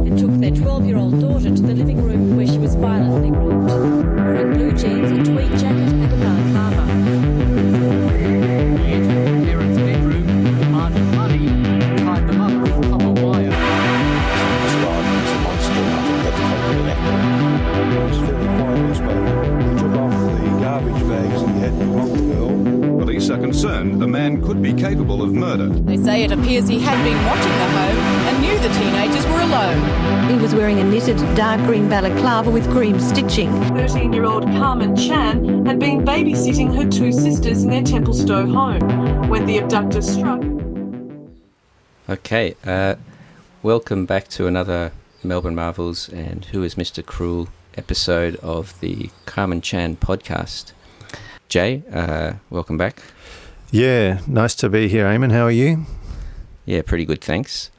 and took their 12-year-old daughter to the living room where she was violently raped, wearing blue jeans, a tweed jacket and a balaclava. He entered the parents' bedroom, demanded money, and tied them up with copper wire. Described as a monster, I think that's probably an actor. He was fairly quietly spoken. He took off the garbage bags he had put on the girl. Police are concerned the man could be capable of murder. They say it appears he had been watching the home and knew the teenagers were alone. He was wearing a knitted dark green balaclava with cream stitching. 13-year-old Karmein Chan had been babysitting her two sisters in their Templestowe home when the abductor struck. Okay, welcome back to another Melbourne Marvels and Who is Mr. Cruel episode of the Karmein Chan podcast. Jay, welcome back. Yeah, nice to be here, Eamon. How are you? Yeah, pretty good, thanks.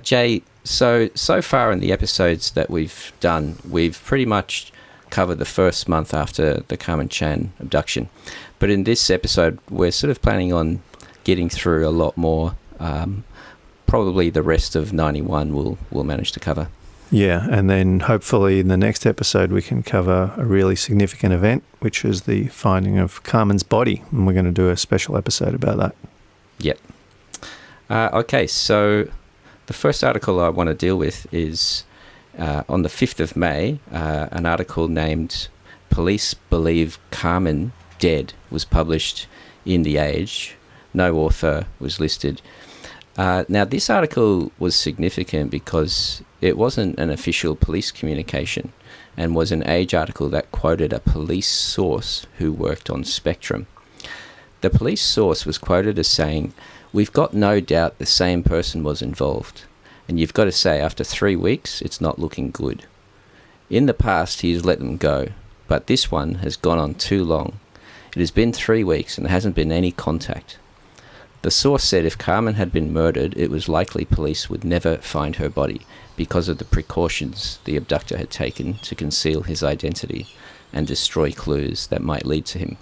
Jay, so far in the episodes that we've done, we've pretty much covered the first month after the Karmein Chan abduction. But in this episode, we're sort of planning on getting through a lot more. Probably the rest of 91 we'll manage to cover. Yeah, and then hopefully in the next episode we can cover a really significant event, which is the finding of Karmein's body, and we're going to do a special episode about that. Yep. Okay, so the first article I want to deal with is on the 5th of May, an article named Police Believe Karmein Dead was published in The Age. No author was listed. Now, this article was significant because it wasn't an official police communication and was an Age article that quoted a police source who worked on Spectrum. The police source was quoted as saying, "We've got no doubt the same person was involved, and you've got to say after 3 weeks it's not looking good. In the past he's let them go, but this one has gone on too long. It has been 3 weeks and there hasn't been any contact." The source said if Karmein had been murdered, it was likely police would never find her body because of the precautions the abductor had taken to conceal his identity and destroy clues that might lead to him.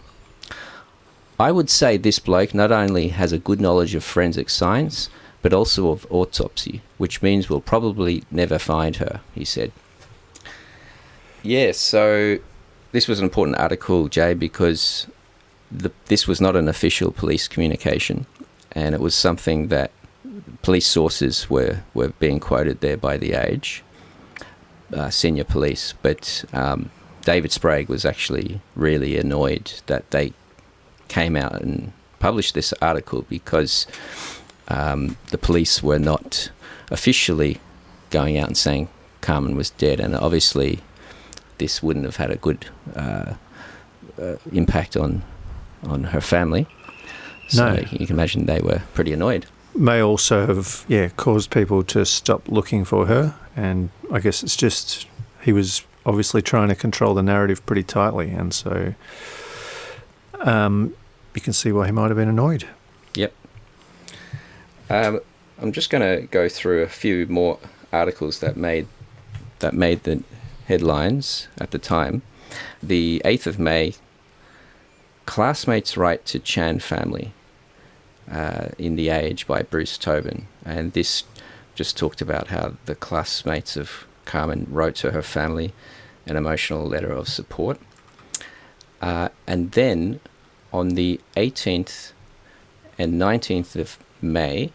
"I would say this bloke not only has a good knowledge of forensic science, but also of autopsy, which means we'll probably never find her," he said. Yeah, so this was an important article, Jay, because this was not an official police communication. And it was something that police sources were being quoted there by The Age, senior police. But David Sprague was actually really annoyed that they came out and published this article because the police were not officially going out and saying Karmein was dead. And obviously this wouldn't have had a good impact on her family. So No. you can imagine they were pretty annoyed. May also have, caused people to stop looking for her, and I guess it's just he was obviously trying to control the narrative pretty tightly, and so you can see why he might have been annoyed. Yep. I'm just going to go through a few more articles that made the headlines at the time. The 8th of May, Classmates Write to Chan Family, in The Age by Bruce Tobin. And this just talked about how the classmates of Karmein wrote to her family an emotional letter of support. And then on the 18th and 19th of May,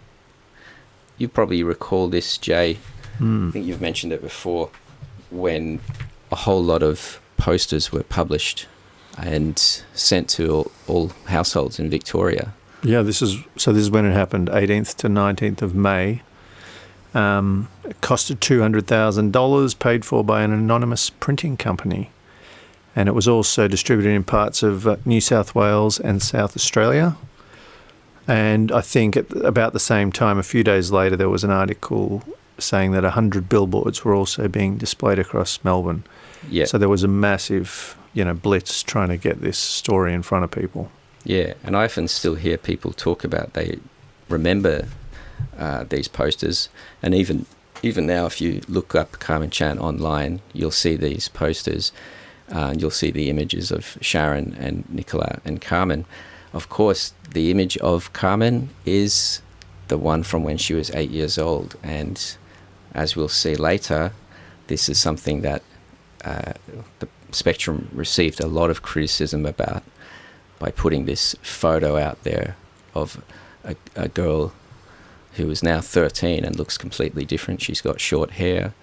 you probably recall this, Jay. I think you've mentioned it before, when a whole lot of posters were published and sent to all households in Victoria. Yeah, this is when it happened, 18th to 19th of May. It costed $200,000, paid for by an anonymous printing company. And it was also distributed in parts of New South Wales and South Australia. And I think at about the same time, a few days later, there was an article saying that 100 billboards were also being displayed across Melbourne. Yeah. So there was a massive, blitz trying to get this story in front of people. Yeah, and I often still hear people talk about they remember these posters, and even now, if you look up Karmein Chan online, you'll see these posters, and you'll see the images of Sharon and Nicola and Karmein. Of course, the image of Karmein is the one from when she was 8 years old, and as we'll see later, this is something that the Spectrum received a lot of criticism about by putting this photo out there of a girl who is now 13 and looks completely different. She's got short hair.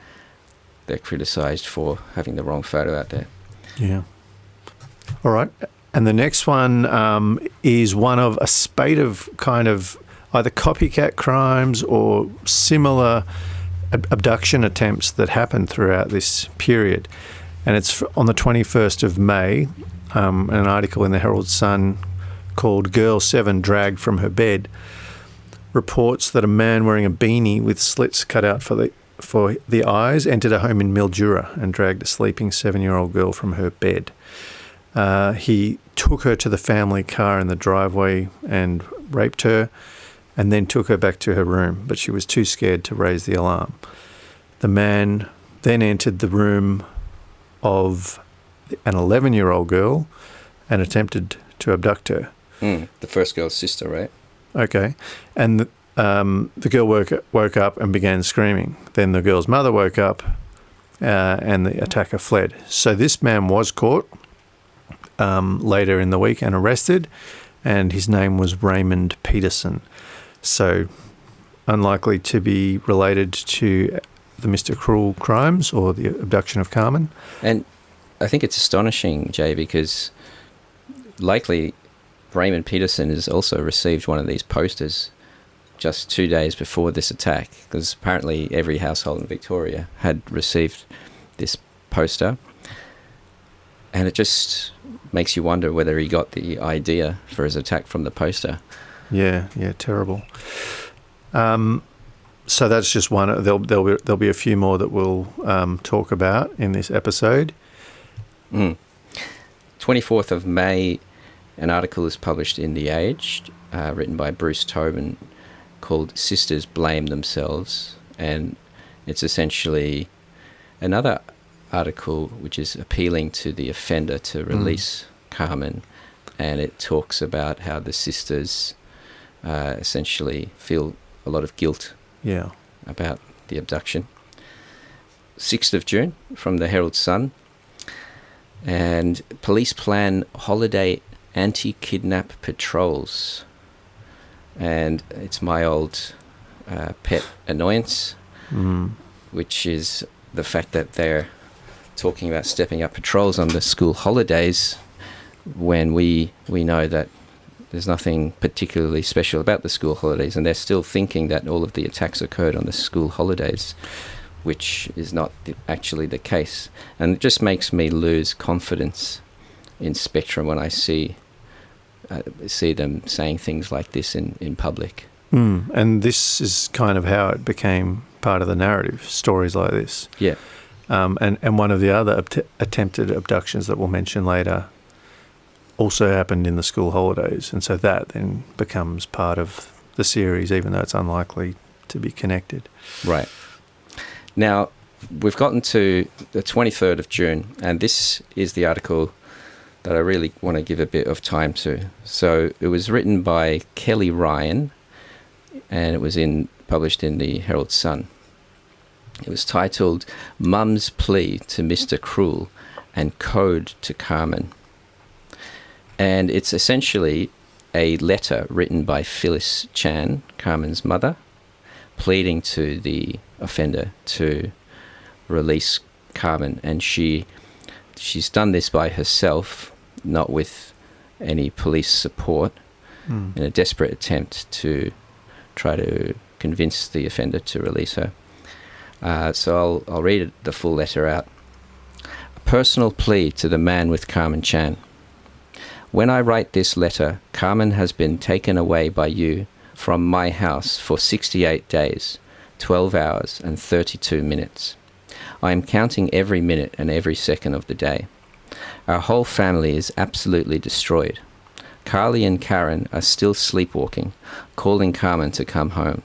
They're criticised for having the wrong photo out there. Yeah. All right. And the next one is one of a spate of kind of either copycat crimes or similar abduction attempts that happened throughout this period. And it's on the 21st of May, an article in the Herald Sun called Girl 7 Dragged from Her Bed reports that a man wearing a beanie with slits cut out for the eyes entered a home in Mildura and dragged a sleeping 7-year-old girl from her bed. He took her to the family car in the driveway and raped her, and then took her back to her room, but she was too scared to raise the alarm. The man then entered the room of an 11-year-old girl and attempted to abduct her. The first girl's sister, right? Okay. And the girl woke up and began screaming. Then the girl's mother woke up and the attacker fled. So this man was caught later in the week and arrested, and his name was Raymond Peterson. So unlikely to be related to the Mr. Cruel crimes or the abduction of Karmein. And I think it's astonishing, Jay, because likely Raymond Peterson has also received one of these posters just 2 days before this attack, because apparently every household in Victoria had received this poster. And it just makes you wonder whether he got the idea for his attack from the poster. Yeah, terrible. So that's just one. There'll be a few more that we'll talk about in this episode. 24th of May, an article is published in The Age, written by Bruce Tobin, called Sisters Blame Themselves. And it's essentially another article which is appealing to the offender to release Karmein. And it talks about how the sisters essentially feel a lot of guilt about the abduction. 6th of June from the Herald Sun. And police plan holiday anti-kidnap patrols. And it's my old pet annoyance, which is the fact that they're talking about stepping up patrols on the school holidays when we know that there's nothing particularly special about the school holidays, and they're still thinking that all of the attacks occurred on the school holidays, which is not actually the case. And it just makes me lose confidence in Spectrum when I see them saying things like this in public. And this is kind of how it became part of the narrative, stories like this. Yeah. And one of the other attempted abductions that we'll mention later also happened in the school holidays, and so that then becomes part of the series, even though it's unlikely to be connected. Right. Now, we've gotten to the 23rd of June, and this is the article that I really want to give a bit of time to. So it was written by Kelly Ryan, and it was published in the Herald Sun. It was titled Mum's Plea to Mr. Cruel and Code to Karmein. And it's essentially a letter written by Phyllis Chan, Karmein's mother, pleading to the offender to release Karmein. And she's done this by herself, not with any police support, in a desperate attempt to try to convince the offender to release her. So I'll read the full letter out. A personal plea to the man with Karmein Chan. When I write this letter, Karmein has been taken away by you from my house for 68 days, 12 hours and 32 minutes. I am counting every minute and every second of the day. Our whole family is absolutely destroyed. Carly and Karen are still sleepwalking, calling Karmein to come home.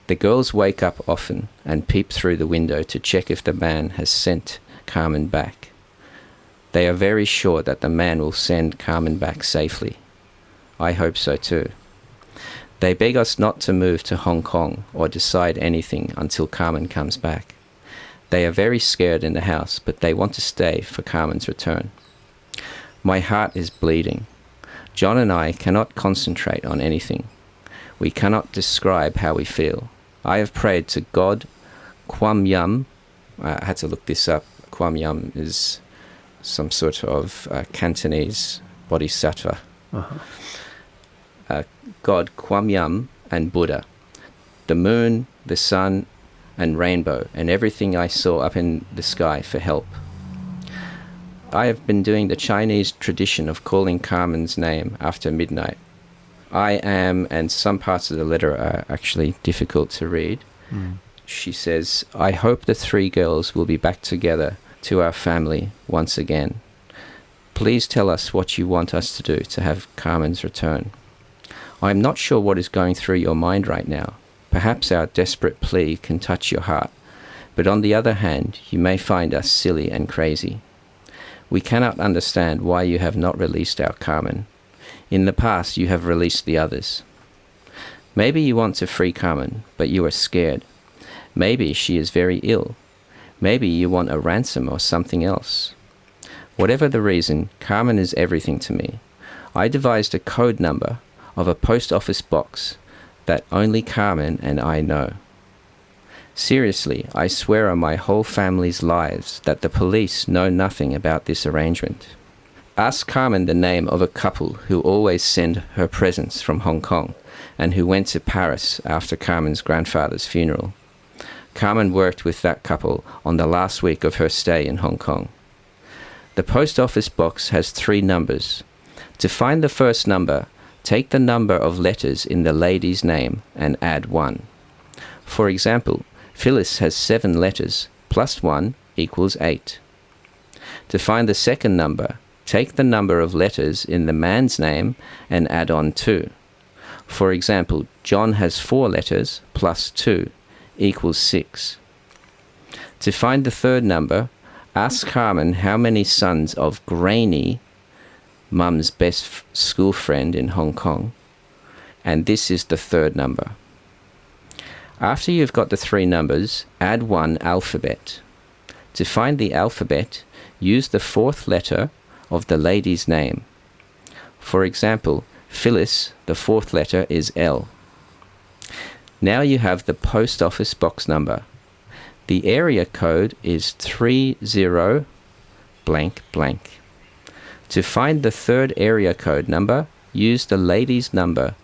The girls wake up often and peep through the window to check if the man has sent Karmein back. They are very sure that the man will send Karmein back safely. I hope so too. They beg us not to move to Hong Kong or decide anything until Karmein comes back. They are very scared in the house, but they want to stay for Karmein's return. My heart is bleeding. John and I cannot concentrate on anything. We cannot describe how we feel. I have prayed to God, Kwam Yum. I had to look this up. Kwam Yum is some sort of Cantonese bodhisattva. God, Kwam Yum, and Buddha, the moon, the sun, and rainbow, and everything I saw up in the sky for help. I have been doing the Chinese tradition of calling Karmein's name after midnight. I am, and some parts of the letter are actually difficult to read. She says, I hope the three girls will be back together to our family once again. Please tell us what you want us to do to have Karmein's return. I am not sure what is going through your mind right now. Perhaps our desperate plea can touch your heart, but on the other hand, you may find us silly and crazy. We cannot understand why you have not released our Karmein. In the past, you have released the others. Maybe you want to free Karmein, but you are scared. Maybe she is very ill. Maybe you want a ransom or something else. Whatever the reason, Karmein is everything to me. I devised a code number of a post office box that only Karmein and I know. Seriously, I swear on my whole family's lives that the police know nothing about this arrangement. Ask Karmein the name of a couple who always send her presents from Hong Kong and who went to Paris after Karmein's grandfather's funeral. Karmein worked with that couple on the last week of her stay in Hong Kong. The post office box has 3 numbers. To find the first number, take the number of letters in the lady's name and add 1. For example, Phyllis has 7 letters, plus 1 equals 8. To find the second number, take the number of letters in the man's name and add on 2. For example, John has 4 letters, plus 2 equals 6. To find the third number, ask Karmein how many sons of Granny, Mum's best school friend in Hong Kong, and this is the third number. After you've got the 3 numbers, add 1 alphabet. To find the alphabet, use the 4th letter of the lady's name. For example, Phyllis, the 4th letter is L. Now you have the post office box number. The area code is 30 blank blank. To find the third area code number, use the lady's number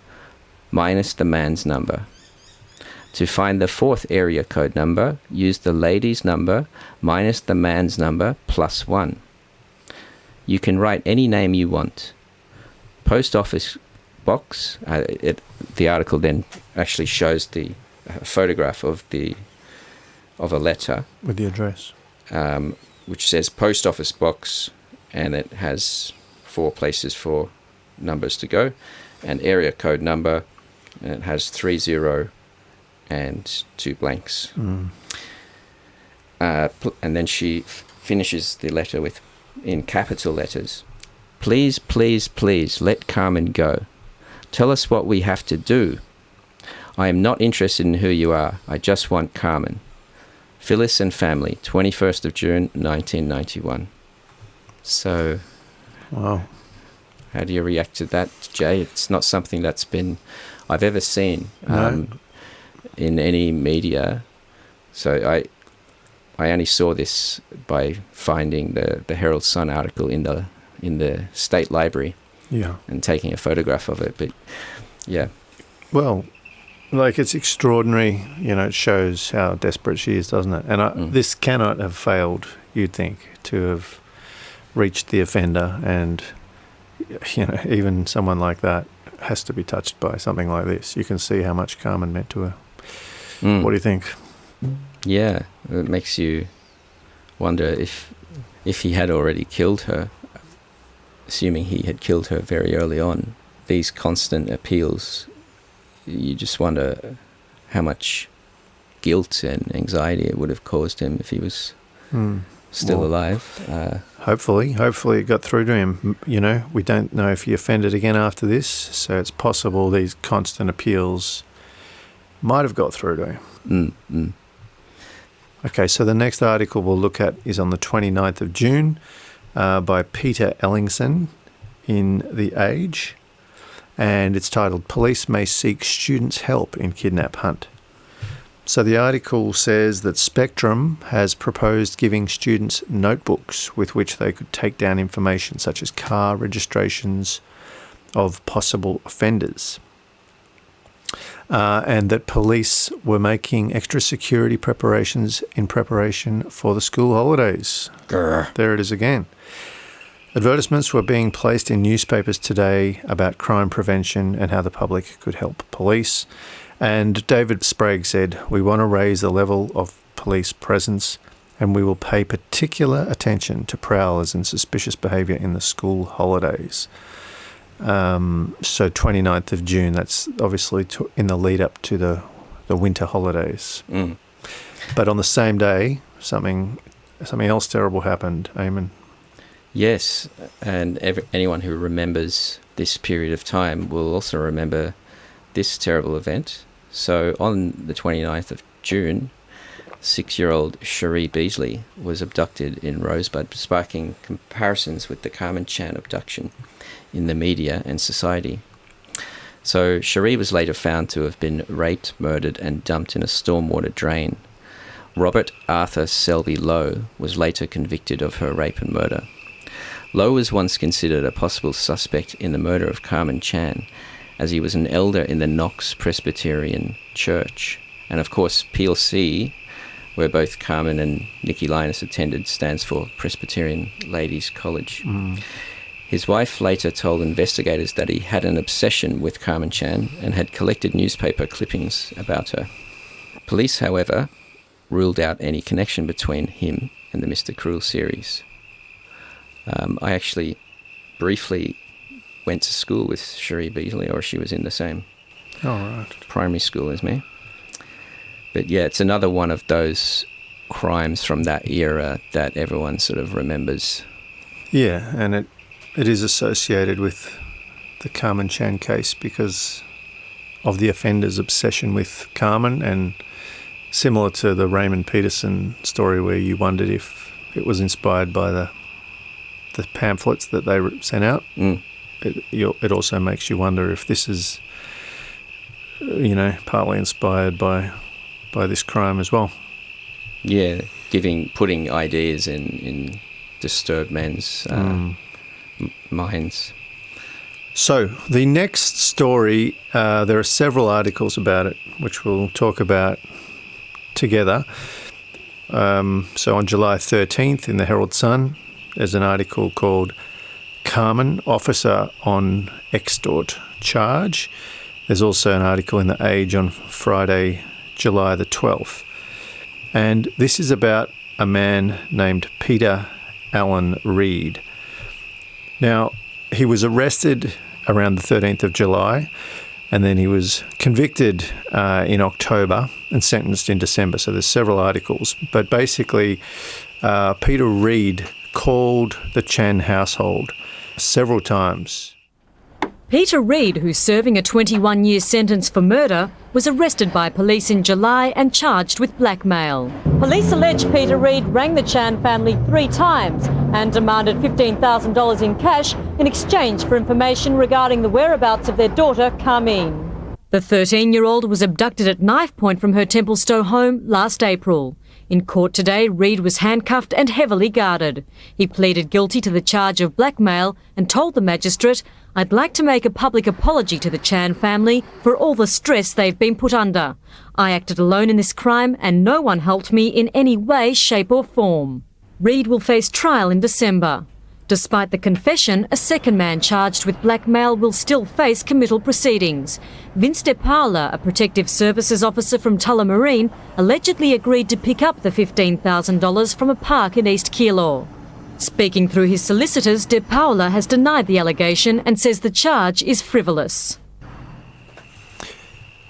minus the man's number. To find the 4th area code number, use the lady's number minus the man's number plus 1. You can write any name you want. Post office box, the article then actually shows the photograph of a letter. With the address. Which says post office box, and it has 4 places for numbers to go, and area code number, and it has 30 and 2 blanks. And then she finishes the letter with, in capital letters, please, please, please let Karmein go. Tell us what we have to do. I am not interested in who you are. I just want Karmein. Phyllis and family, 21st of June, 1991. So, wow. How do you react to that, Jay? It's not something that's I've ever seen in any media. So I only saw this by finding the Herald Sun article in the State Library. Yeah. And taking a photograph of it. But yeah. Well, like, it's extraordinary. It shows how desperate she is, doesn't it? And this cannot have failed, you'd think, to have reached the offender. And, even someone like that has to be touched by something like this. You can see how much Karmein meant to her. What do you think? Yeah, it makes you wonder if he had already killed her, assuming he had killed her very early on. These constant appeals, you just wonder how much guilt and anxiety it would have caused him if he was still alive. Hopefully it got through to him. You know, we don't know if he offended again after this, so it's possible these constant appeals might have got through to him. Okay, so the next article we'll look at is on the 29th of June by Peter Ellingson in The Age, and it's titled "Police May Seek Students' Help in Kidnap Hunt." So the article says that Spectrum has proposed giving students notebooks with which they could take down information such as car registrations of possible offenders. And that police were making extra security preparations in preparation for the school holidays. Grr. There it is again. Advertisements were being placed in newspapers today about crime prevention and how the public could help police. And David Sprague said, "We want to raise the level of police presence and we will pay particular attention to prowlers and suspicious behaviour in the school holidays." So 29th of June, that's obviously in the lead up to the winter holidays. But on the same day, something else terrible happened, Eamon. Yes, and anyone who remembers this period of time will also remember this terrible event. So on the 29th of June, 6-year-old Sheree Beasley was abducted in Rosebud, sparking comparisons with the Karmein Chan abduction in the media and society. So Sheree was later found to have been raped, murdered and dumped in a stormwater drain. Robert Arthur Selby Lowe was later convicted of her rape and murder. Lowe was once considered a possible suspect in the murder of Karmein Chan, as he was an elder in the Knox Presbyterian Church. And of course, PLC, where both Karmein and Nikki Lynas attended, stands for Presbyterian Ladies College. His wife later told investigators that he had an obsession with Karmein Chan and had collected newspaper clippings about her. Police, however, ruled out any connection between him and the Mr. Cruel series. I actually briefly went to school with Sheree Beasley, or she was in the same primary school as me. But yeah, it's another one of those crimes from that era that everyone sort of remembers. Yeah, and it is associated with the Karmein Chan case because of the offender's obsession with Karmein, and similar to the Raymond Peterson story where you wondered if it was inspired by the pamphlets that they sent out. It also makes you wonder if this is, partly inspired by this crime as well. Yeah, putting ideas in disturbed men's minds. So the next story, there are several articles about it, which we'll talk about together. So on July 13th in the Herald Sun, there's an article called "Karmein Officer on Extort Charge." There's also an article in The Age on Friday, July the 12th. And this is about a man named Peter Allen Reid. Now, he was arrested around the 13th of July, and then he was convicted in October and sentenced in December. So there's several articles. But basically, Peter Reid called the Chan household several times. Peter Reid, who's serving a 21-year sentence for murder, was arrested by police in July and charged with blackmail. Police allege Peter Reid rang the Chan family 3 times and demanded $15,000 in cash in exchange for information regarding the whereabouts of their daughter, Karmein. The 13-year-old was abducted at knife point from her Templestowe home last April. In court today, Reid was handcuffed and heavily guarded. He pleaded guilty to the charge of blackmail and told the magistrate, "I'd like to make a public apology to the Chan family for all the stress they've been put under. I acted alone in this crime and no one helped me in any way, shape or form." Reid will face trial in December. Despite the confession, a second man charged with blackmail will still face committal proceedings. Vince De Paula, a protective services officer from Tullamarine, allegedly agreed to pick up the $15,000 from a park in East Keilor. Speaking through his solicitors, De Paula has denied the allegation and says the charge is frivolous.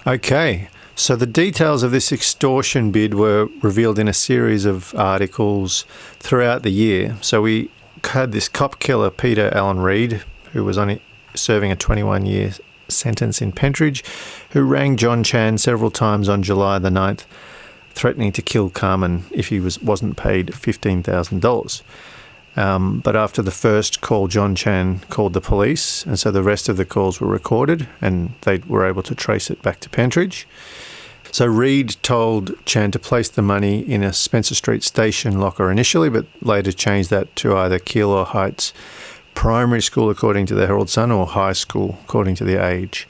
Okay, so the details of this extortion bid were revealed in a series of articles throughout the year. So we had this cop killer, Peter Allen Reid, who was serving a 21-year sentence in Pentridge, who rang John Chan several times on July the 9th, threatening to kill Karmein if he wasn't paid $15,000. But after the first call, John Chan called the police, and so the rest of the calls were recorded, and they were able to trace it back to Pentridge. So Reid told Chan to place the money in a Spencer Street station locker initially, but later changed that to either Keilor Heights Primary School, according to the Herald Sun, or High School, according to the Age.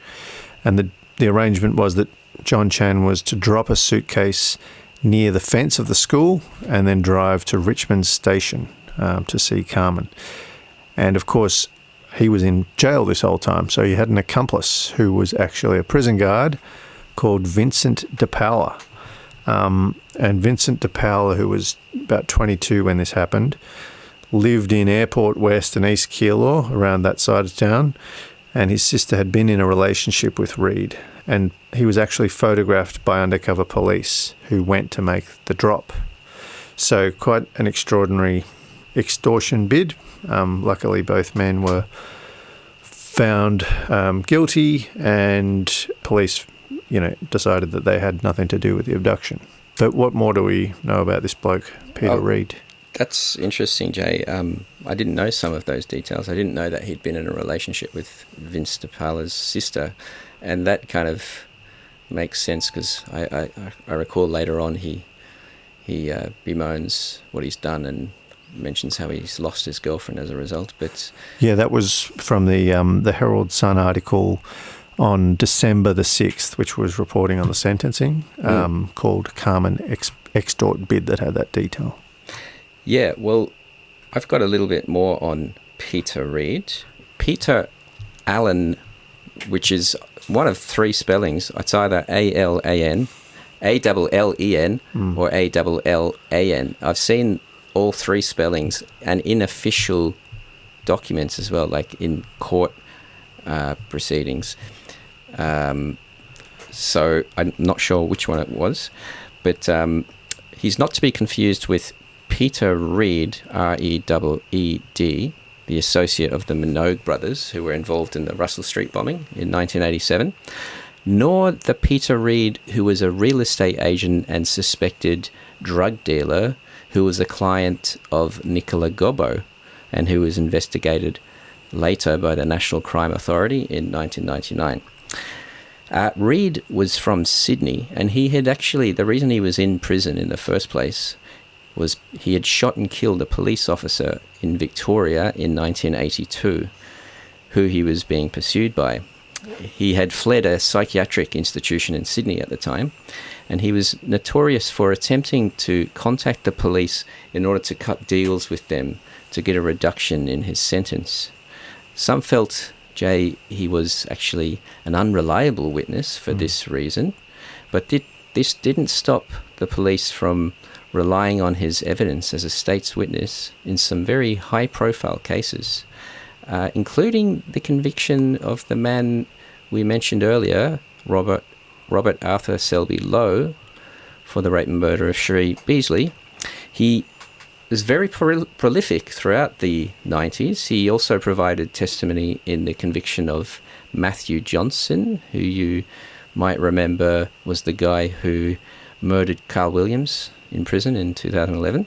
And the arrangement was that John Chan was to drop a suitcase near the fence of the school and then drive to Richmond Station to see Karmein. And of course, he was in jail this whole time, so he had an accomplice who was actually a prison guard called Vincent de Paula. And Vincent de Paula, who was about 22 when this happened, lived in Airport West and East Keilor, around that side of town, and his sister had been in a relationship with Reid, and he was actually photographed by undercover police who went to make the drop. So quite an extraordinary extortion bid. Luckily, both men were found guilty, and police, decided that they had nothing to do with the abduction. But what more do we know about this bloke, Peter Reid? That's interesting, Jay. I didn't know some of those details. I didn't know that he'd been in a relationship with Vince de Paula's sister, and that kind of makes sense because I recall later on he bemoans what he's done and mentions how he's lost his girlfriend as a result. But yeah, that was from the Herald Sun article on December the 6th, which was reporting on the sentencing, called Karmein Extort Bid, that had that detail. Yeah, well, I've got a little bit more on Peter Reid. Peter Allen, which is one of three spellings. It's either A-L-A-N, A-double-L-E-N, or A-double-L-A-N. I've seen all three spellings, and in official documents as well, like in court proceedings. So I'm not sure which one it was, but he's not to be confused with Peter Reid, R-E-E-D, the associate of the Minogue brothers who were involved in the Russell Street bombing in 1987, nor the Peter Reid who was a real estate agent and suspected drug dealer who was a client of Nicola Gobbo and who was investigated later by the National Crime Authority in 1999. Reid was from Sydney, and he had actually, the reason he was in prison in the first place was he had shot and killed a police officer in Victoria in 1982, who he was being pursued by. He had fled a psychiatric institution in Sydney at the time, and he was notorious for attempting to contact the police in order to cut deals with them to get a reduction in his sentence. Some felt, Jay, he was actually an unreliable witness for this reason, but this didn't stop the police from relying on his evidence as a state's witness in some very high-profile cases, including the conviction of the man we mentioned earlier, Robert Arthur Selby Lowe, for the rape and murder of Sheree Beasley. He was very prolific throughout the 90s. He also provided testimony in the conviction of Matthew Johnson, who you might remember was the guy who murdered Carl Williams in prison in 2011.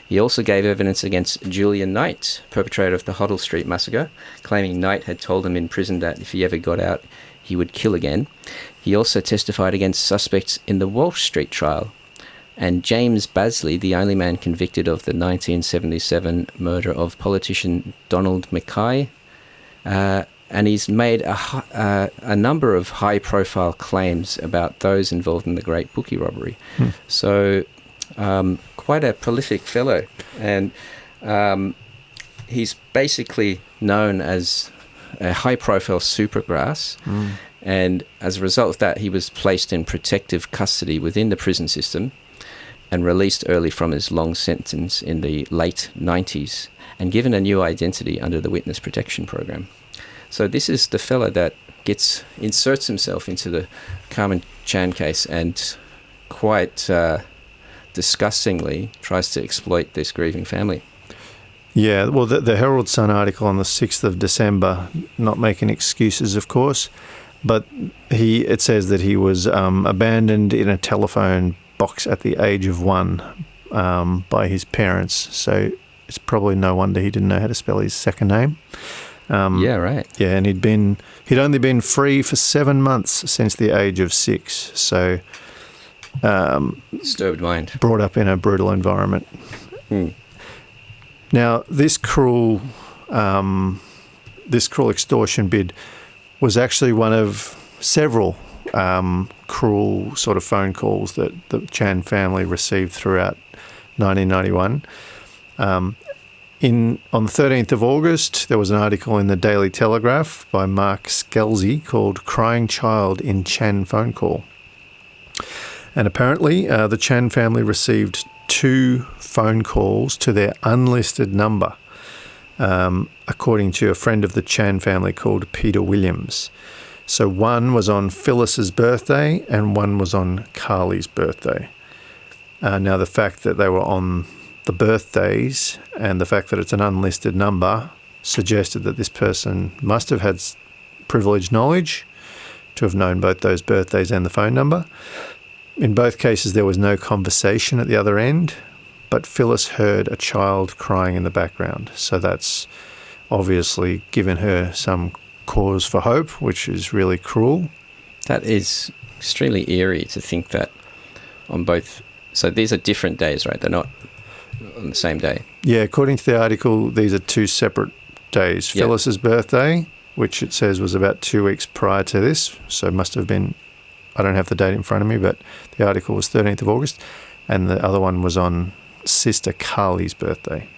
He also gave evidence against Julian Knight, perpetrator of the Hoddle Street massacre, claiming Knight had told him in prison that if he ever got out, he would kill again. He also testified against suspects in the Walsh Street trial. And James Basley, the only man convicted of the 1977 murder of politician Donald Mackay, and he's made a number of high-profile claims about those involved in the Great Bookie robbery. So quite a prolific fellow, and he's basically known as a high-profile supergrass, and as a result of that, he was placed in protective custody within the prison system and released early from his long sentence in the late 90s and given a new identity under the Witness Protection Program. So this is the fella that inserts himself into the Karmein Chan case and quite disgustingly tries to exploit this grieving family. Yeah, well, the Herald Sun article on the 6th of December, not making excuses, of course, but it says that he was abandoned in a telephone box at the age of 1 by his parents. So it's probably no wonder he didn't know how to spell his second name. Yeah, right. Yeah, and he'd only been free for 7 months since the age of 6. So Disturbed mind. brought up in a brutal environment. Now, this cruel extortion bid was actually one of several cruel sort of phone calls that the Chan family received throughout 1991. On the 13th of August, there was an article in the Daily Telegraph by Mark Scalzi called "Crying Child in Chan Phone Call." And apparently, the Chan family received 2 phone calls to their unlisted number, according to a friend of the Chan family called Peter Williams. So one was on Phyllis's birthday and one was on Carly's birthday. Now, the fact that they were on the birthdays and the fact that it's an unlisted number suggested that this person must have had privileged knowledge to have known both those birthdays and the phone number. In both cases, there was no conversation at the other end, but Phyllis heard a child crying in the background. So that's obviously given her some cause for hope, which is really cruel. That is extremely eerie to think that on both... So these are different days, right? They're not on the same day. Yeah, according to the article, these are 2 separate days. Yep. Phyllis's birthday, which it says was about 2 weeks prior to this, so it must have been... I don't have the date in front of me, but the article was 13th of August, and the other one was on sister Carly's birthday.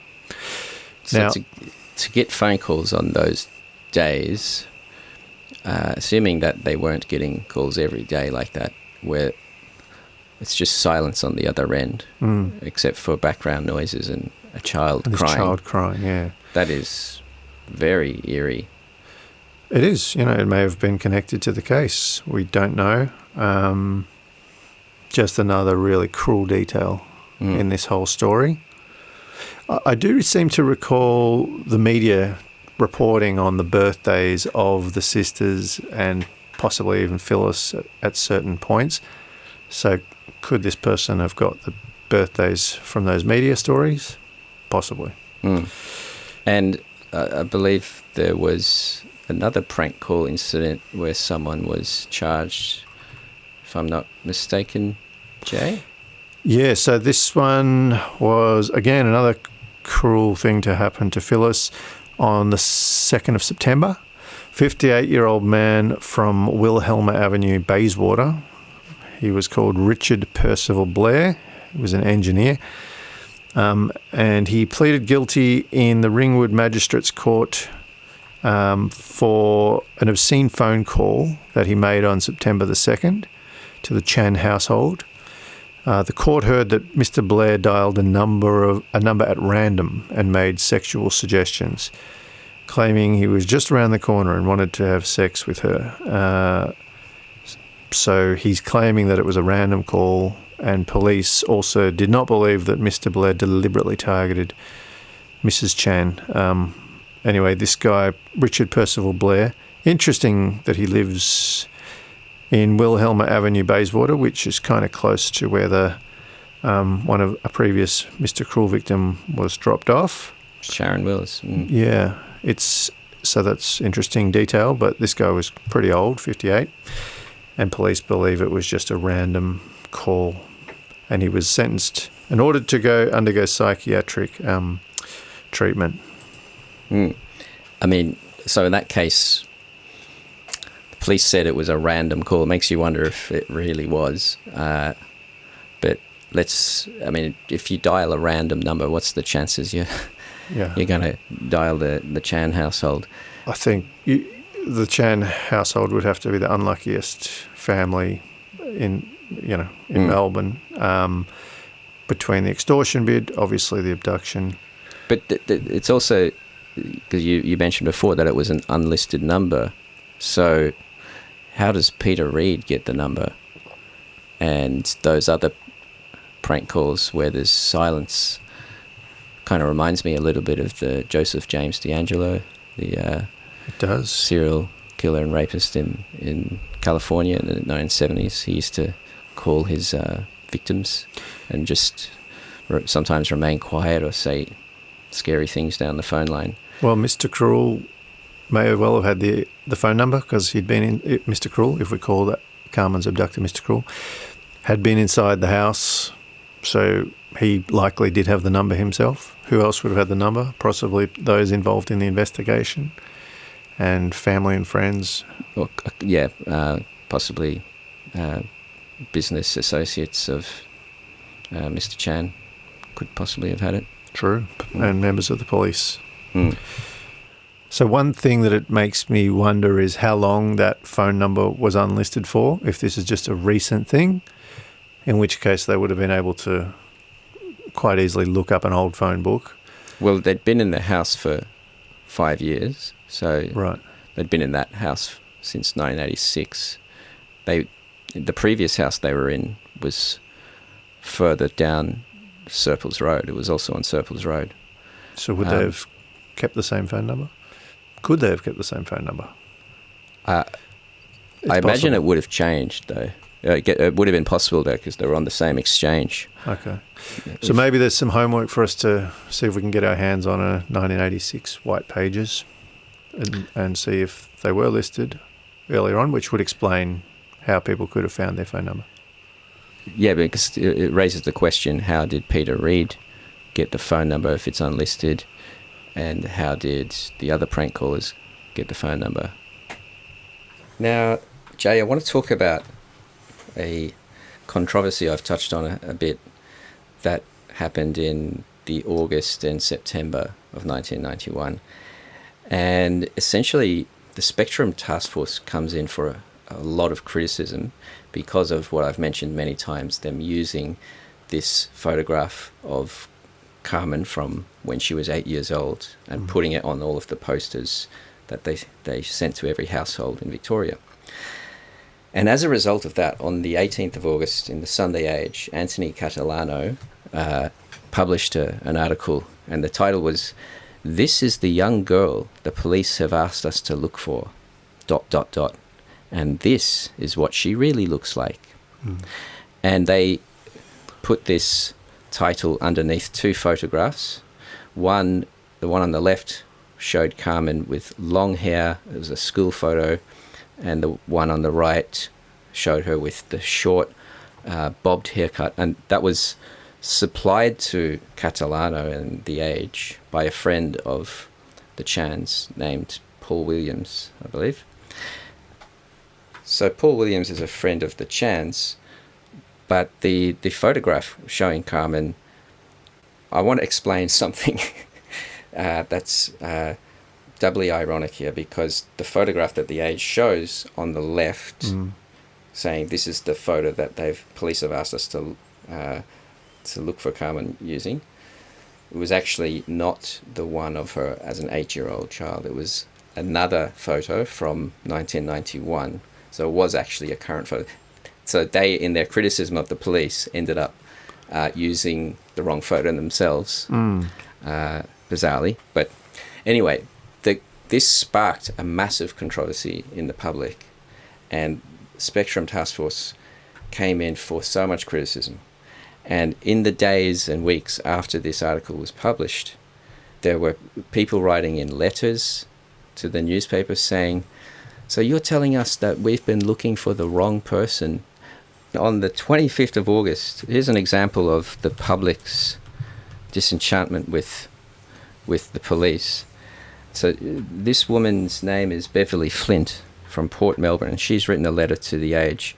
So Now, to get phone calls on those days, assuming that they weren't getting calls every day like that, where it's just silence on the other end, except for background noises and a child crying. a child crying, yeah. That is very eerie. It is. It may have been connected to the case. We don't know. Just another really cruel detail in this whole story. I do seem to recall the media reporting on the birthdays of the sisters and possibly even Phyllis at certain points. So could this person have got the birthdays from those media stories? Possibly. And I believe there was another prank call incident where someone was charged, if I'm not mistaken, Jay? Yeah, so this one was, again, another cruel thing to happen to Phyllis on the 2nd of September. 58-year-old man from Wilhelma Avenue, Bayswater. He was called Richard Percival Blair. He was an engineer. And he pleaded guilty in the Ringwood Magistrates Court for an obscene phone call that he made on September the 2nd to the Chan household. The court heard that Mr. Blair dialed a number at random and made sexual suggestions, claiming he was just around the corner and wanted to have sex with her. So he's claiming that it was a random call, and police also did not believe that Mr. Blair deliberately targeted Mrs. Chan. Anyway, this guy, Richard Percival Blair, interesting that he lives in Wilhelma Avenue, Bayswater, which is kind of close to where the one of a previous Mr. Cruel victim was dropped off. Sharon Wills. Yeah, so that's interesting detail, but this guy was pretty old, 58, and police believe it was just a random call, and he was sentenced and ordered to undergo psychiatric treatment. I mean, so in that case, the police said it was a random call. It makes you wonder if it really was. But if you dial a random number, what's the chances you're going to dial the Chan household? I think the Chan household would have to be the unluckiest family in Melbourne. Between the extortion bid, obviously the abduction. But it's also, because you mentioned before that it was an unlisted number. So how does Peter Reid get the number? And those other prank calls where there's silence, kind of reminds me a little bit of the Joseph James D'Angelo, the It does. serial killer and rapist in California in the 1970s. He used to call his victims and just sometimes remain quiet or say scary things down the phone line. Well, Mr. Cruel may well have had the phone number because he'd been in. Mr. Cruel, if we call that Karmein's abductor Mr. Cruel, had been inside the house, so he likely did have the number himself. Who else would have had the number? Possibly those involved in the investigation and family and friends. Or, possibly business associates of Mr. Chan could possibly have had it. True. And members of the police. Mm. So one thing that it makes me wonder is how long that phone number was unlisted for, if this is just a recent thing, in which case they would have been able to quite easily look up an old phone book. Well, they'd been in the house for 5 years, so right. They'd been in that house since 1986. The previous house they were in was further down Serpils Road. It was also on Serpils Road. So would they have kept the same phone number? Could they have kept the same phone number? I imagine it would have changed, though. It would have been possible, though, because they were on the same exchange. Okay. So maybe there's some homework for us to see if we can get our hands on a 1986 white pages and see if they were listed earlier on, which would explain how people could have found their phone number. Yeah, because it raises the question, how did Peter Reid get the phone number if it's unlisted? And how did the other prank callers get the phone number? Now, Jay, I want to talk about a controversy I've touched on a bit that happened in the August and September of 1991. And essentially, the Spectrum Task Force comes in for a lot of criticism because of what I've mentioned many times, them using this photograph of Karmein from when she was 8 years old and putting it on all of the posters that they sent to every household in Victoria. And as a result of that, on the 18th of August in the Sunday Age, Anthony Catalano published an article, and the title was, "This is the young girl the police have asked us to look for, ... and this is what she really looks like." And they put this title underneath two photographs. The one on the left showed Karmein with long hair. It was a school photo. And the one on the right showed her with the short bobbed haircut. And that was supplied to Catalano and The Age by a friend of the Chans named Paul Williams, I believe. So Paul Williams is a friend of the Chans, but the photograph showing Karmein, I want to explain something that's doubly ironic here, because the photograph that The Age shows on the left, saying this is the photo that police have asked us to look for Karmein using, it was actually not the one of her as an 8-year-old child. It was another photo from 1991. So it was actually a current photo. So they, in their criticism of the police, ended up using the wrong photo themselves, bizarrely. But anyway, this sparked a massive controversy in the public, and Spectrum Task Force came in for so much criticism. And in the days and weeks after this article was published, there were people writing in letters to the newspaper saying, "So you're telling us that we've been looking for the wrong person?" On the 25th of August, here's an example of the public's disenchantment with the police. So this woman's name is Beverly Flint from Port Melbourne, and she's written a letter to The Age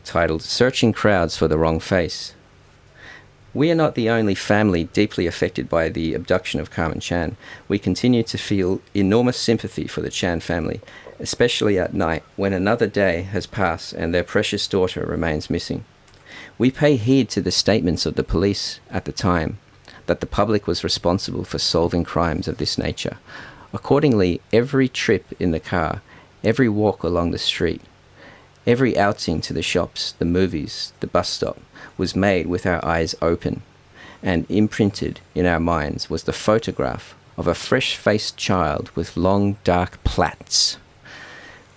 titled "Searching Crowds for the Wrong Face." "We are not the only family deeply affected by the abduction of Karmein Chan. We continue to feel enormous sympathy for the Chan family, especially at night when another day has passed and their precious daughter remains missing. We pay heed to the statements of the police at the time that the public was responsible for solving crimes of this nature. Accordingly, every trip in the car, every walk along the street, every outing to the shops, the movies, the bus stop, was made with our eyes open, and imprinted in our minds was the photograph of a fresh-faced child with long, dark plaits.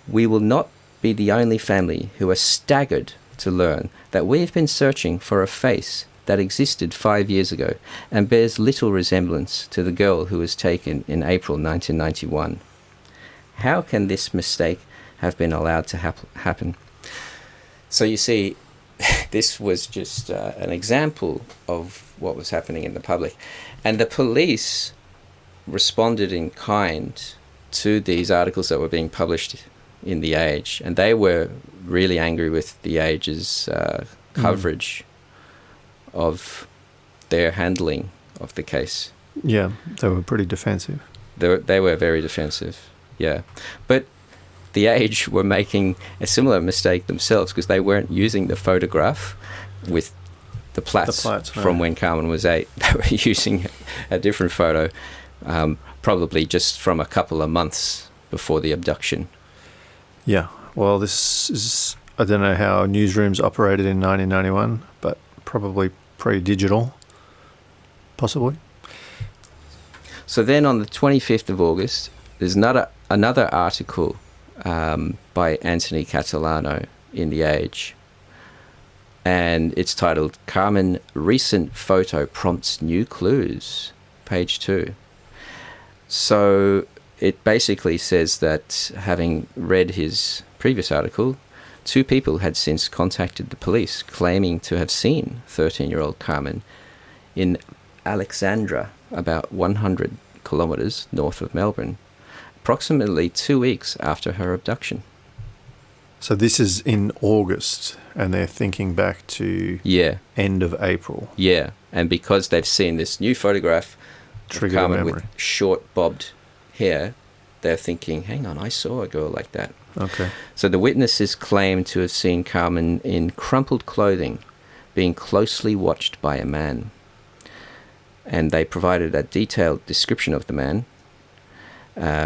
We will not be the only family who are staggered to learn that we have been searching for a face that existed 5 years ago and bears little resemblance to the girl who was taken in April 1991. How can this mistake have been allowed to happen? So you see, this was just an example of what was happening in the public. And the police responded in kind to these articles that were being published in The Age. And they were really angry with The Age's coverage of their handling of the case. Yeah, they were pretty defensive. They were very defensive, yeah. But The Age were making a similar mistake themselves because they weren't using the photograph with the plaits from when Karmein was 8. They were using a different photo, probably just from a couple of months before the abduction. Yeah, well, this is, I don't know how newsrooms operated in 1991, but probably pre-digital, possibly. So then on the 25th of August, there's another article by Anthony Catalano in The Age, and it's titled Karmein Recent Photo Prompts New Clues, page 2. So it basically says that, having read his previous article, 2 people had since contacted the police claiming to have seen 13-year-old Karmein in Alexandra, about 100 kilometres north of Melbourne, approximately 2 weeks after her abduction. So this is in August, and they're thinking back to end of April. Yeah, and because they've seen this new photograph of Karmein with short bobbed hair, they're thinking, hang on, I saw a girl like that. Okay. So the witnesses claim to have seen Karmein in crumpled clothing, being closely watched by a man. And they provided a detailed description of the man.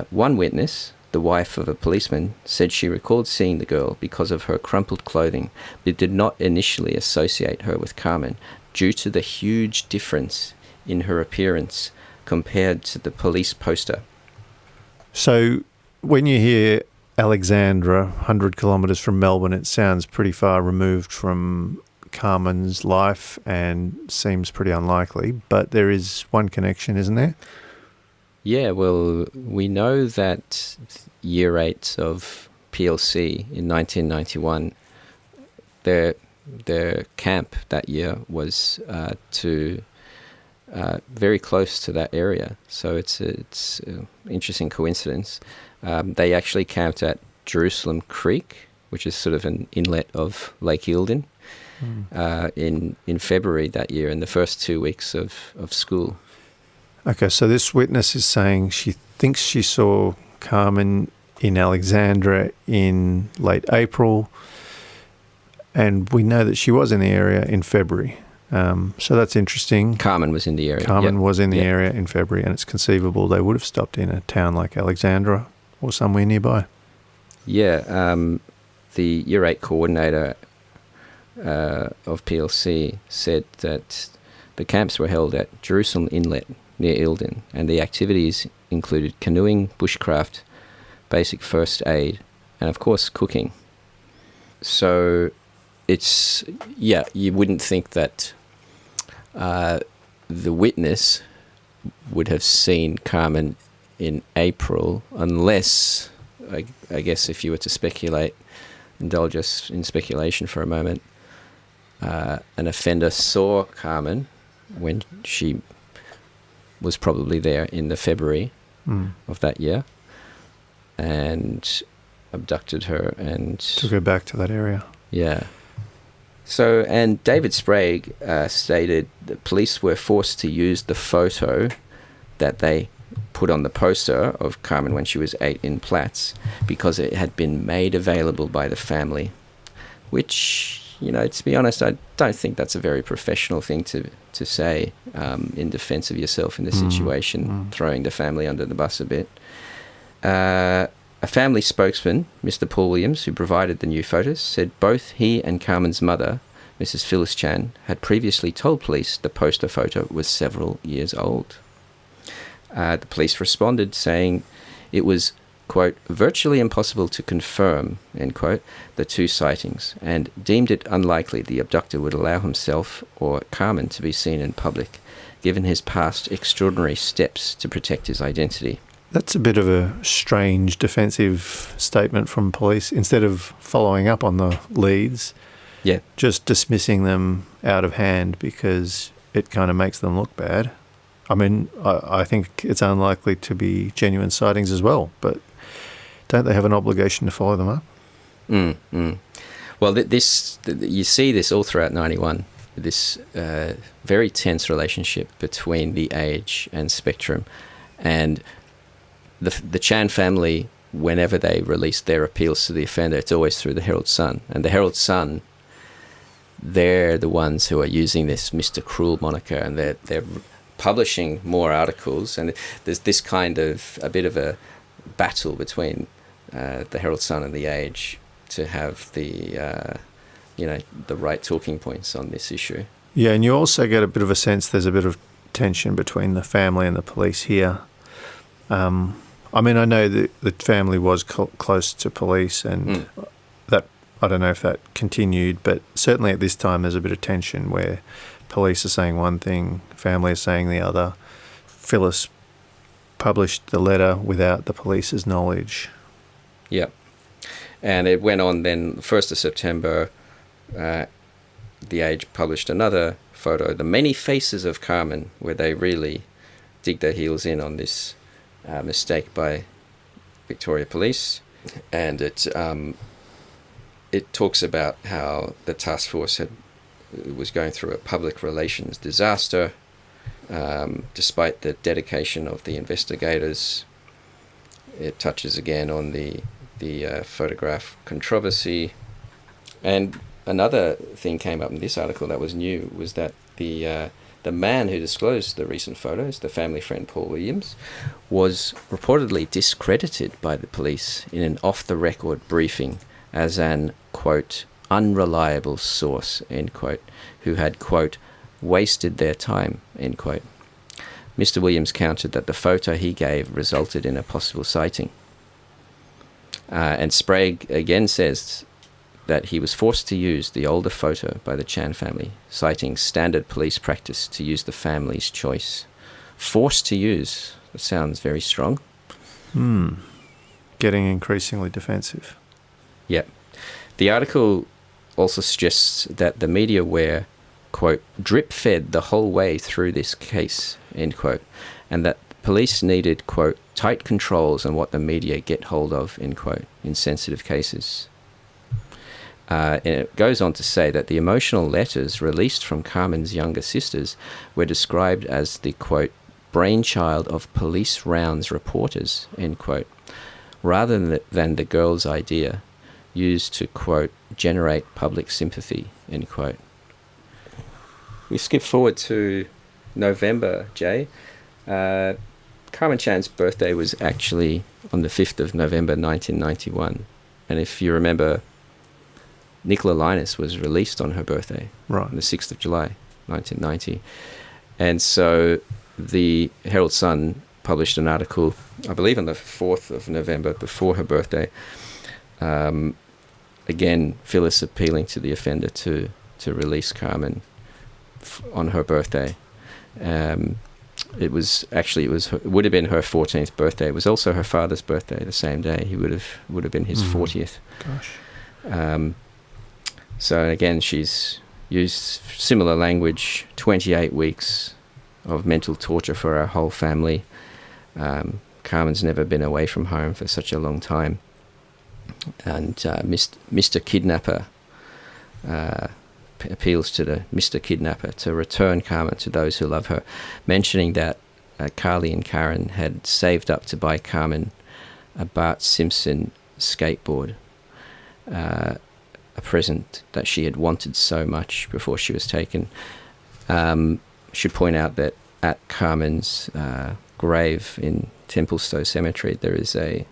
One witness, the wife of a policeman, said she recalled seeing the girl because of her crumpled clothing, but did not initially associate her with Karmein due to the huge difference in her appearance compared to the police poster. So when you hear Alexandra, 100 kilometres from Melbourne, it sounds pretty far removed from Karmein's life and seems pretty unlikely, but there is one connection, isn't there? Yeah, well, we know that year 8 of PLC in 1991, their camp that year was very close to that area. So it's an interesting coincidence. They actually camped at Jerusalem Creek, which is sort of an inlet of Lake Eildon, in February that year, in the first 2 weeks of school. Okay, so this witness is saying she thinks she saw Karmein in Alexandra in late April, and we know that she was in the area in February. So that's interesting. Karmein was in the area. Karmein was in the area in February, and it's conceivable they would have stopped in a town like Alexandra or somewhere nearby. Yeah, the Year 8 coordinator of PLC said that the camps were held at Jerusalem Inlet near Eildon, and the activities included canoeing, bushcraft, basic first aid, and of course cooking. So it's, you wouldn't think that the witness would have seen Karmein in April unless, I guess if you were to speculate, indulge us in speculation for a moment, an offender saw Karmein when she was probably there in the February of that year and abducted her and took her back to that area. Yeah. So, and David Sprague stated the police were forced to use the photo that they put on the poster of Karmein when she was 8 in Platts because it had been made available by the family, which, to be honest, I don't think that's a very professional thing to say in defense of yourself in this situation, throwing the family under the bus a bit. A family spokesman, Mr. Paul Williams, who provided the new photos, said both he and Karmein's mother Mrs. Phyllis Chan, had previously told police the poster photo was several years old. The police responded saying it was, quote, virtually impossible to confirm, end quote, the two sightings, and deemed it unlikely the abductor would allow himself or Karmein to be seen in public, given his past extraordinary steps to protect his identity. That's a bit of a strange defensive statement from police. Instead of following up on the leads, Yeah. just dismissing them out of hand because it kind of makes them look bad. I mean, I think it's unlikely to be genuine sightings as well, but don't they have an obligation to follow them up? Well, you see this all throughout 91, this very tense relationship between the Age and Spectrum. And the Chan family, whenever they release their appeals to the offender, it's always through the Herald Sun. And the Herald Sun, they're the ones who are using this Mr. Cruel moniker, and they're publishing more articles. And there's this kind of a bit of a battle between the Herald Sun and the Age to have the right talking points on this issue. Yeah, and you also get a bit of a sense there's a bit of tension between the family and the police here. I mean, I know that the family was close to police, and that, I don't know if that continued, but certainly at this time there's a bit of tension where police are saying one thing, family is saying the other. Phyllis published the letter without the police's knowledge. Yeah. And it went on then, 1st of September, The Age published another photo, The Many Faces of Karmein, where they really dig their heels in on this mistake by Victoria Police. And it talks about how the task force was going through a public relations disaster, despite the dedication of the investigators. It touches again on the photograph controversy. And another thing came up in this article that was new was that the man who disclosed the recent photos, the family friend Paul Williams, was reportedly discredited by the police in an off-the-record briefing as an, quote, unreliable source, end quote, who had, quote, wasted their time, end quote. Mr. Williams countered that the photo he gave resulted in a possible sighting. And Sprague again says that he was forced to use the older photo by the Chan family, citing standard police practice to use the family's choice. Forced to use, that sounds very strong. Getting increasingly defensive. Yeah. The article also suggests that the media were, quote, drip-fed the whole way through this case, end quote, and that police needed, quote, tight controls on what the media get hold of, end quote, in sensitive cases. And it goes on to say that the emotional letters released from Karmein's younger sisters were described as the, quote, brainchild of police rounds reporters, end quote, rather than the girl's idea, used to, quote, generate public sympathy, end quote. We skip forward to November, Jay. Karmein Chan's birthday was actually on the 5th of November 1991. And if you remember, Nicola Lynas was released on her birthday, right, on the 6th of July 1990. And so the Herald Sun published an article, I believe on the 4th of November, before her birthday, again, Phyllis appealing to the offender to release Karmein on her birthday. It would have been her 14th birthday. It was also her father's birthday the same day. He would have been his 40th. Gosh. So again, she's used similar language, 28 weeks of mental torture for our whole family. Karmein's never been away from home for such a long time. And Mr. Kidnapper appeals to the Mr. Kidnapper to return Karmein to those who love her, mentioning that Carly and Karen had saved up to buy Karmein a Bart Simpson skateboard, a present that she had wanted so much before she was taken. Should point out that at Karmein's grave in Templestowe Cemetery, there is a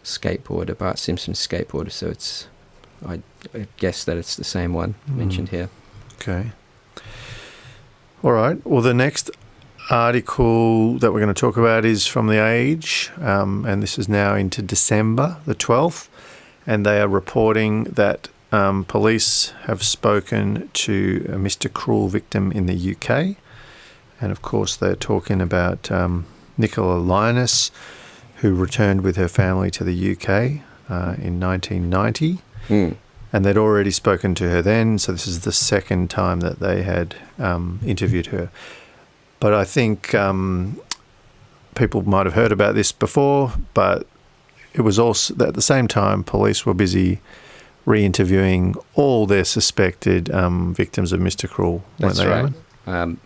skateboard, a Bart Simpson skateboard, so it's I guess that it's the same one mentioned here. Okay. All right. Well, the next article that we're going to talk about is from The Age, and this is now into December the 12th, and they are reporting that police have spoken to a Mr. Cruel victim in the UK, and of course they're talking about Nicola Lynas, who returned with her family to the UK in 1990. And they'd already spoken to her then, so this is the second time that they had interviewed her. But I think people might have heard about this before, but it was also at the same time police were busy re-interviewing all their suspected victims of Mr. Cruel. That's weren't they, right.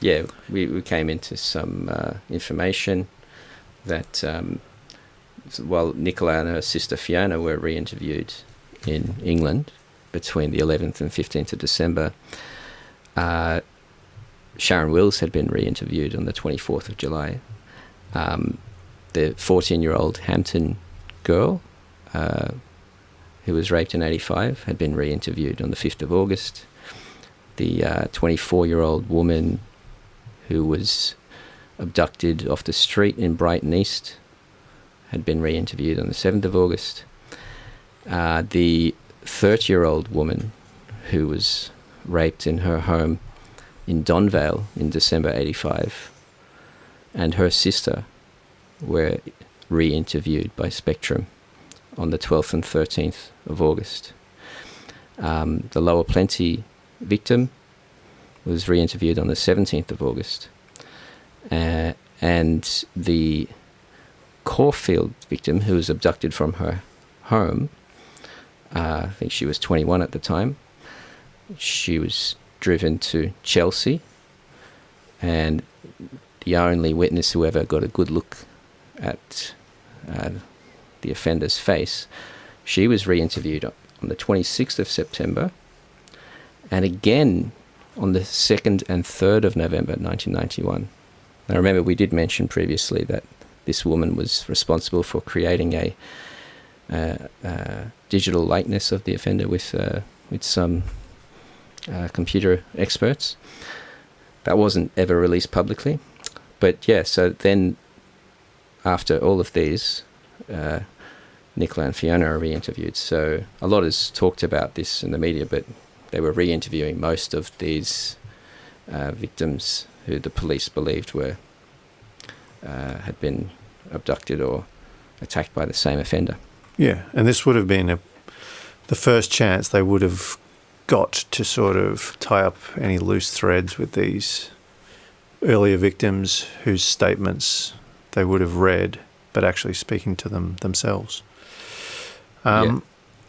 Yeah, we came into some information that while Nicola and her sister Fiona were re-interviewed in England between the 11th and 15th of December, Sharon Wills had been re-interviewed on the 24th of July. The 14-year-old Hampton girl who was raped in 85 had been re-interviewed on the 5th of August. The 24-year-old woman who was abducted off the street in Brighton East had been re-interviewed on the 7th of August. The 30-year-old woman who was raped in her home in Donvale in December 85 and her sister were re-interviewed by Spectrum on the 12th and 13th of August. The Lower Plenty victim was re-interviewed on the 17th of August. And the Caulfield victim, who was abducted from her home, I think she was 21 at the time, she was driven to Chelsea, and the only witness who ever got a good look at the offender's face, she was re-interviewed on the 26th of September, and again on the 2nd and 3rd of November 1991. Now remember, we did mention previously that this woman was responsible for creating a digital likeness of the offender with some computer experts. That wasn't ever released publicly. But yeah, so then after all of these, Nicola and Fiona are re-interviewed. So a lot is talked about this in the media, but they were re-interviewing most of these victims who the police believed were had been abducted or attacked by the same offender. Yeah, and this would have been the first chance they would have got to sort of tie up any loose threads with these earlier victims whose statements they would have read, but actually speaking to them themselves. All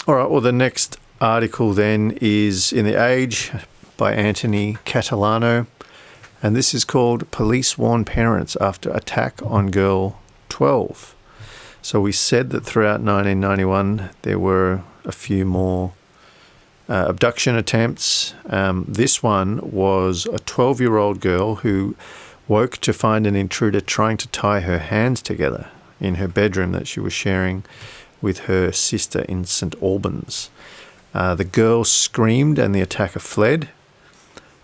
right, well, the next article then is in The Age by Anthony Catalano, and this is called Police Warn Parents After Attack on Girl 12. So we said that throughout 1991 there were a few more abduction attempts. This one was a 12-year-old girl who woke to find an intruder trying to tie her hands together in her bedroom that she was sharing with her sister in St Albans. The girl screamed and the attacker fled,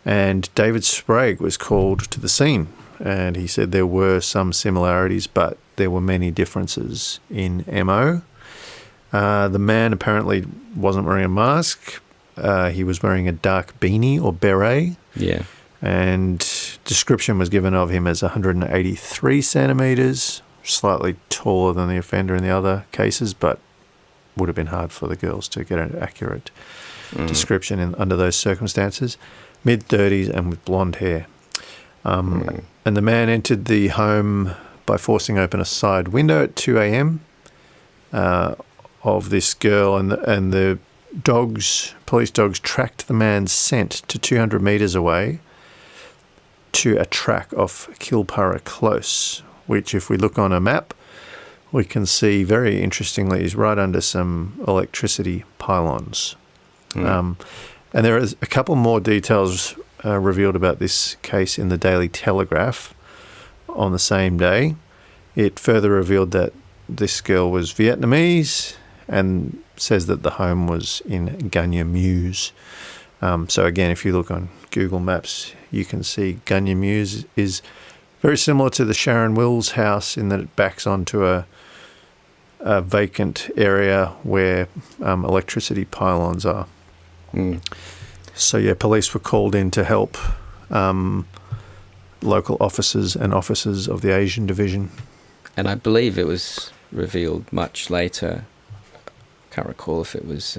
and David Sprague was called to the scene, and he said there were some similarities, but there were many differences in MO. The man apparently wasn't wearing a mask. He was wearing a dark beanie or beret. Yeah. And description was given of him as 183 centimetres, slightly taller than the offender in the other cases, but would have been hard for the girls to get an accurate description under those circumstances. Mid-30s and with blonde hair. And the man entered the home by forcing open a side window at 2 a.m. Of this girl, and the police dogs tracked the man's scent to 200 metres away to a track off Kilpara Close, which if we look on a map, we can see very interestingly is right under some electricity pylons. And there is a couple more details revealed about this case in the Daily Telegraph on the same day. It further revealed that this girl was Vietnamese, and says that the home was in Gunya Mews. So again, if you look on Google Maps, you can see Gunya Mews is very similar to the Sharon Wills house in that it backs onto a vacant area where electricity pylons are. So yeah, police were called in to help local officers and officers of the Asian Division. And I believe it was revealed much later. Can't recall if it was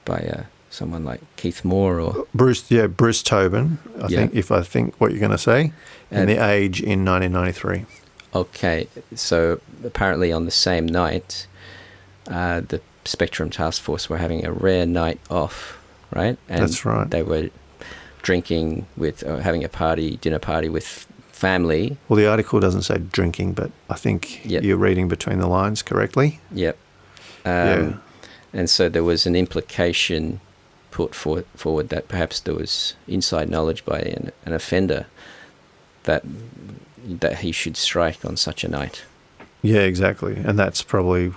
by someone like Keith Moore or Bruce Tobin. I think what you're going to say, and the Age in 1993. Okay, so apparently on the same night, the Spectrum Task Force were having a rare night off, right? And that's right. They were drinking with, having a dinner party with family. Well, the article doesn't say drinking, but I think you're reading between the lines correctly. Yep. And so there was an implication put forward that perhaps there was inside knowledge by an offender that he should strike on such a night. Yeah, exactly. And that's probably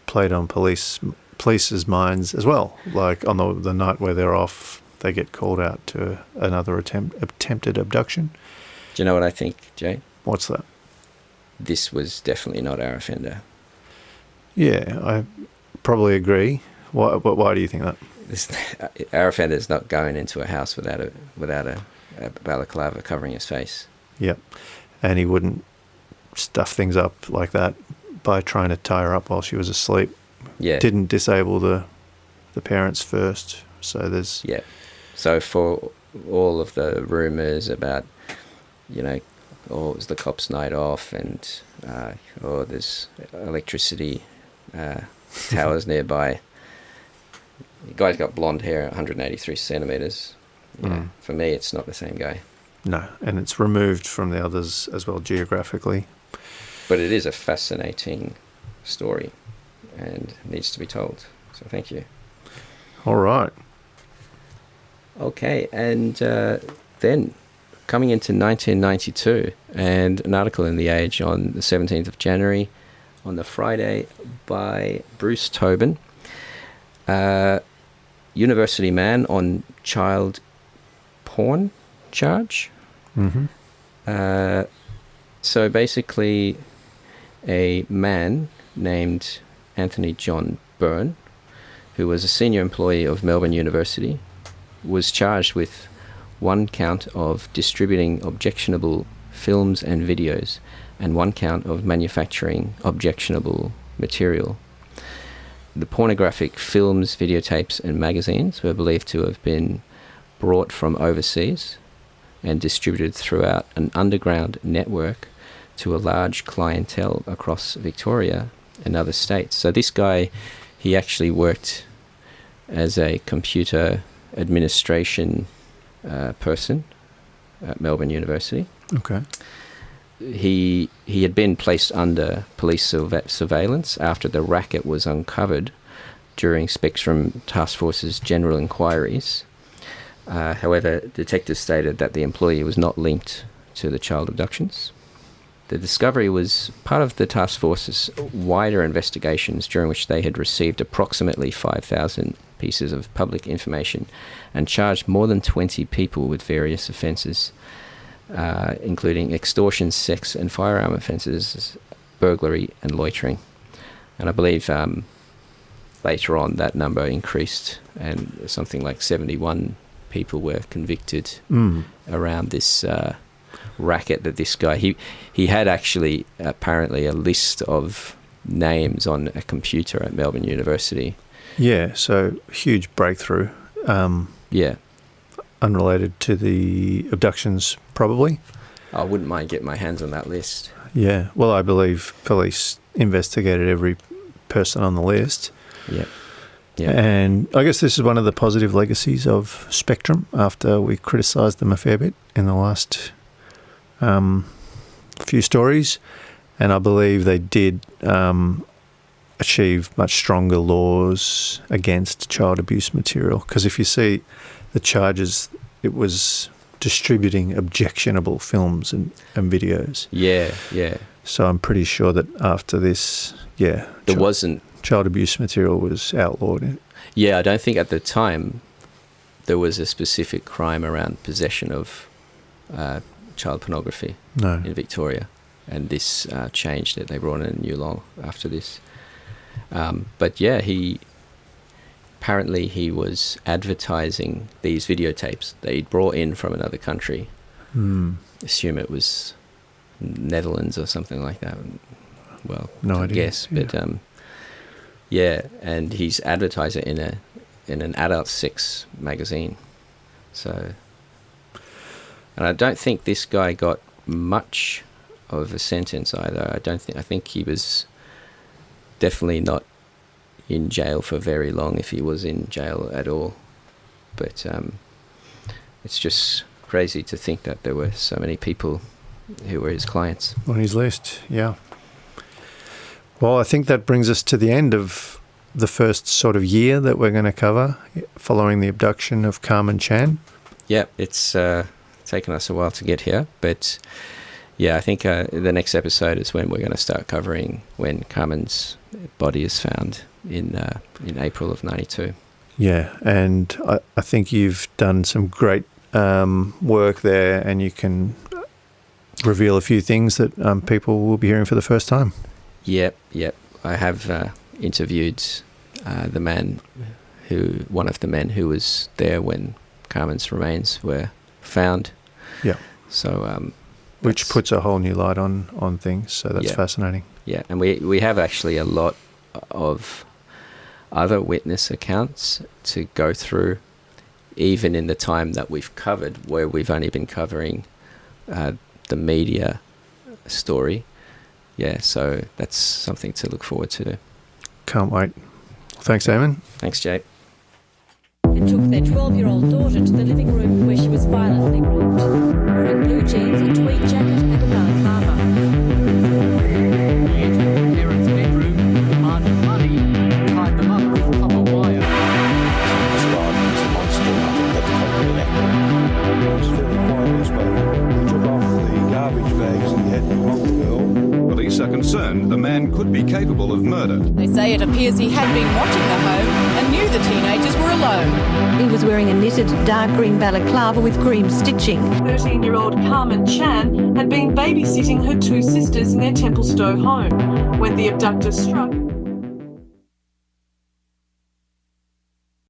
played on police's minds as well. Like on the night where they're off, they get called out to another attempted abduction. Do you know what I think, Jay? What's that? This was definitely not our offender. Yeah, I probably agree. Why do you think that? Our offender is not going into a house without a balaclava covering his face. Yep. And he wouldn't stuff things up like that by trying to tie her up while she was asleep. Yeah. Didn't disable the parents first. So there's... Yeah. So for all of the rumours about, it was the cops' night off and, there's electricity towers nearby. The guy's got blonde hair, 183 centimetres. Yeah. For me, it's not the same guy. No, and it's removed from the others as well geographically. But it is a fascinating story and needs to be told. So thank you. All right. Okay, and then coming into 1992, and an article in The Age on the 17th of January, on the Friday, by Bruce Tobin, university man on child porn charge. Mm-hmm. So basically, a man named Anthony John Byrne, who was a senior employee of Melbourne University, was charged with one count of distributing objectionable films and videos and one count of manufacturing objectionable material. The pornographic films, videotapes and magazines were believed to have been brought from overseas and distributed throughout an underground network to a large clientele across Victoria and other states. So this guy, he actually worked as a computer administration person at Melbourne University. Okay. He had been placed under police surveillance after the racket was uncovered during Spectrum Task Force's general inquiries. However, detectives stated that the employee was not linked to the child abductions. The discovery was part of the task force's wider investigations, during which they had received approximately 5,000 pieces of public information and charged more than 20 people with various offences, including extortion, sex and firearm offences, burglary and loitering. And I believe later on that number increased and something like 71 people were convicted around this racket that this guy... He had actually apparently a list of names on a computer at Melbourne University. Yeah, so huge breakthrough. Yeah. Unrelated to the abductions, probably. I wouldn't mind getting my hands on that list. Yeah, well, I believe police investigated every person on the list. Yeah. Yeah. And I guess this is one of the positive legacies of Spectrum after we criticised them a fair bit in the last few stories. And I believe they did achieve much stronger laws against child abuse material. Because if you see the charges, it was distributing objectionable films and videos. Yeah, yeah. So I'm pretty sure that after this, there wasn't child abuse material was outlawed. Yeah, I don't think at the time there was a specific crime around possession of child pornography No. in Victoria, and this changed it. They brought in a new law after this. But yeah, apparently he was advertising these videotapes that he'd brought in from another country. Assume it was Netherlands or something like that. Well, No I idea. guess, but yeah, and he's advertised it in an adult sex magazine. So, and I don't think this guy got much of a sentence either. I think he was definitely not in jail for very long, if he was in jail at all. But it's just crazy to think that there were so many people who were his clients On his list, yeah. Well, I think that brings us to the end of the first sort of year that we're going to cover following the abduction of Karmein Chan. Yeah, it's taken us a while to get here, but yeah, I think the next episode is when we're going to start covering when Karmein's body is found in April of '92. Yeah, and I think you've done some great work there, and you can reveal a few things that people will be hearing for the first time. Yep. I have interviewed one of the men who was there when Karmein's remains were found. Yeah. So, which puts a whole new light on things. So that's fascinating. Yeah, and we have actually a lot of other witness accounts to go through, even in the time that we've covered, where we've only been covering the media story. Yeah, so that's something to look forward to. Can't wait. Thanks, Eamon. Thanks, Jake. And took their 12-year-old daughter to the living room where she was violently raped, wearing blue jeans, a tweed jacket and a balaclava. He entered the parents' bedroom, demanded money, and tied them up with copper wire. Described as a monster, nothing but complete actor. He was fairly quietly spoken. He took off the garbage bags and he had to walk the girl. Police are concerned the man could be capable of murder. They say it appears he had been watching the home and knew the teenagers were alone. He was wearing a knitted dark green balaclava with cream stitching. 13-year-old Karmein Chan had been babysitting her two sisters in their Templestowe home. When the abductor struck,